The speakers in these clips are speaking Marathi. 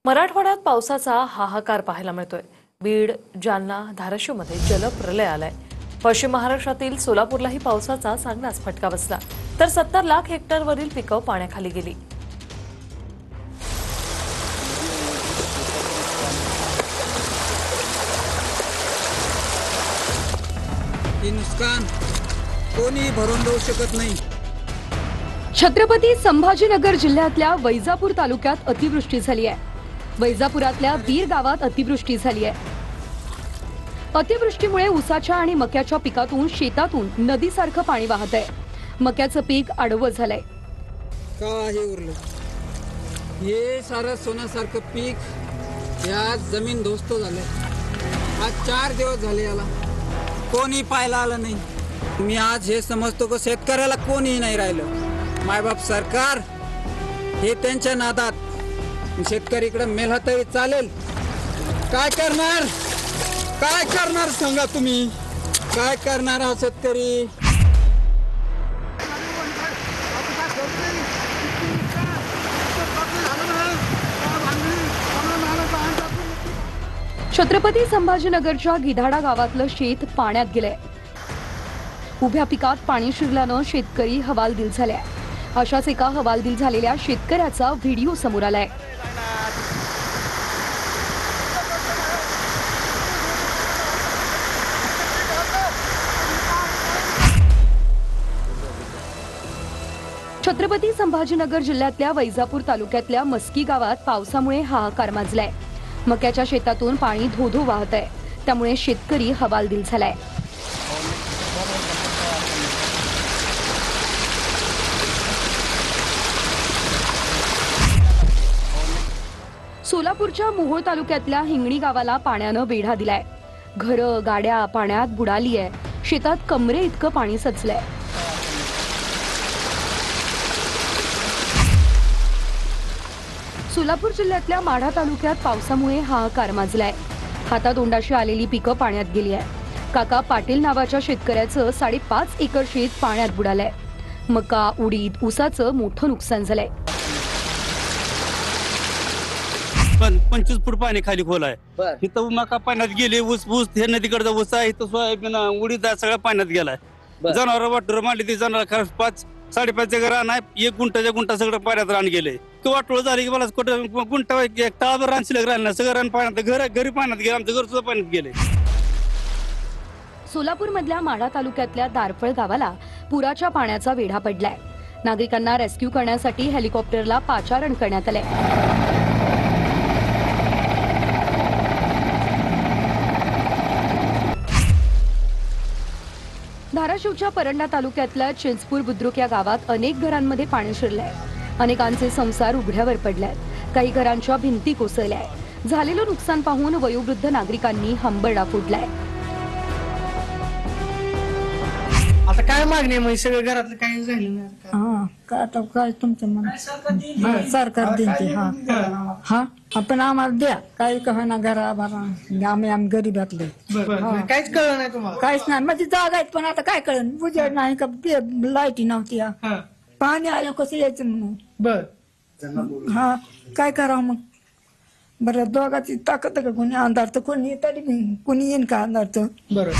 मराठवाड्यात पावसाचा हाहाकार पाहायला मिळतोय। बीड, जालना, धाराशिवमध्ये जलप्रलय आलाय। पश्चिम महाराष्ट्रातील सोलापूरलाही पावसाचा चांगलाच फटका बसला, तर 70 लाख हेक्टरवरील पिकं पाण्याखाली गेली। हे नुकसान कोणी भरून देऊ शकत नाही। छत्रपती संभाजीनगर जिल्ह्यातल्या वैजापूर तालुक्यात अतिवृष्टी झाली आहे। वैजापुरातल्या बीर गावात अतिवृष्टी झाली आहे। अतिवृष्टीमुळे ऊसाच्या आणि मक्याच्या पिकातून शेतातून नदीसारखं पाणी वाहत आहे। मक्याचं पीक आडवं झालंय। काही उरलं हे सारं सोन्यासारखं पीक या जमीन दोस्त झाले। आज 4 दिवस झाले याला कोणी पाहायला आलं नाही। मी आज हे समजतो की शेतकऱ्याला कोणी नाही राहिलं। मायबाप सरकार हे त्यांच्या नादात शेतकरी इकडे मेला तरी चालेल। काय करणार सांगा तुम्ही, काय करणार हा शेतकरी? छत्रपती संभाजीनगरच्या गिधाडा गावातलं शेत पाण्यात गेलंय। उभ्या पिकात पाणी शिरल्यानं शेतकरी हवालदिल झालाय। अशाच एका हवालदिल झालेल्या शेतकऱ्याचा व्हिडिओ समोर आलाय। छत्रपती संभाजीनगर जिल्ह्यातल्या वैजापूर तालुक्यातल्या मस्की गावात पावसामुळे हाहाकार माजलाय। मक्याच्या शेतातून पाणी धो-धो वाहत आहे, त्यामुळे शेतकरी हवालदिल झालाय। सोलापूरच्या मोहोळ तालुक्यातल्या हिंगणी गावाला पाण्यानं वेढा दिलाय। घरं, गाड्या पाण्यात बुडाली आहे। शेतात कमरे इतकं पाणी सचलंय। सोलापूर जिल्ह्यातल्या माढा तालुक्यात पावसामुळे हाहाकार माजलाय। हातातोंडाशी आलेली पिकं पाण्यात गेली आहे। काका पाटील नावाच्या शेतकऱ्याचं 5.5 एकर शेत पाण्यात बुडालंय। मका, उडीद, ऊसाचं मोठं नुकसान झालंय। 25 फूट पाणी खाली खोल आहे। इथं मका पाण्यात गेले, ऊस हे नदीकडचा ऊस आहे, इथं सोयाबीन, उडीद सगळं पाण्यात गेलाय। जनावर वाटूर मांडली ती जनावर खरंच 5-5.5 एकर रान आहे। 1 गुंठा सगळं पाण्यात रान गेले। वाटोळ झाली की मला कुठं गुंठा एक तळाभर रान शिल्लक राहिलं नाही। सगळं रान पाण्यात, घरी पाण्यात गेलं, आमचं घर सुद्धा पाण्यात गेले। सोलापूरमधल्या माढा तालुक्यातल्या दारफळ गावाला पुराच्या पाण्याचा वेढा पडलाय। नागरिकांना रेस्क्यू करण्यासाठी हेलिकॉप्टरला पाचारण करण्यात आलंय। धाराशिवच्या परंडा तालुक्यातल्या चिंचपूर बुद्रुक या गावात अनेक घरांमध्ये पाणी शिरलंय। अनेकांचे संसार उघड्यावर पडलेत। काही घरांच्या भिंती कोसळल्यात। झालेलं नुकसान पाहून वयोवृद्ध नागरिकांनी हंबरडा फोडलाय। आता काय मागणी आहे? सगळं घरातलं काही झालं नाही। आता काय तुमचं मन सरकार देते। हा आपण आम्हाला द्या, काही कहा घरा भरा। आम्ही गरीबातले काहीच कळलं नाही तुम्हाला? काहीच नाही, म्हणजे जागा आहेत पण आता काय कळण, उजेड नाही का, लाईटी नव्हती, पाणी आलं कसं यायचं म्हणून। बर हा काय करावं मग? बरं दोघाची ताकद का, कोणी अंधार तर कोणी तरी कोणी येईन का अंधार तर। बरं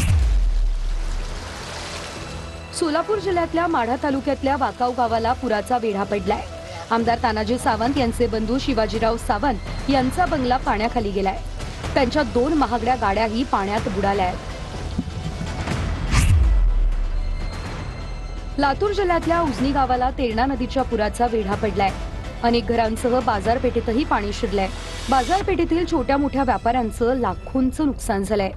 सोलापूर जिल्ह्यातल्या माढा तालुक्यातल्या वाकाव गावाला पुराचा वेढा पडलाय। आमदार तानाजी सावंत यांचे बंधू शिवाजीराव सावंत यांचा बंगला पाण्याखाली गेलाय। त्यांच्या 2 महागड्या गाड्याही पाण्यात बुडाल्या आहेत। लातूर जिल्ह्यातल्या उजनी गावाला तेरणा नदीच्या पुराचा वेढा पडलाय। अनेक घरांसह बाजारपेठेतही पाणी शिरलंय। बाजारपेठेतील छोट्या मोठ्या व्यापाऱ्यांचं लाखोंचं नुकसान झालंय।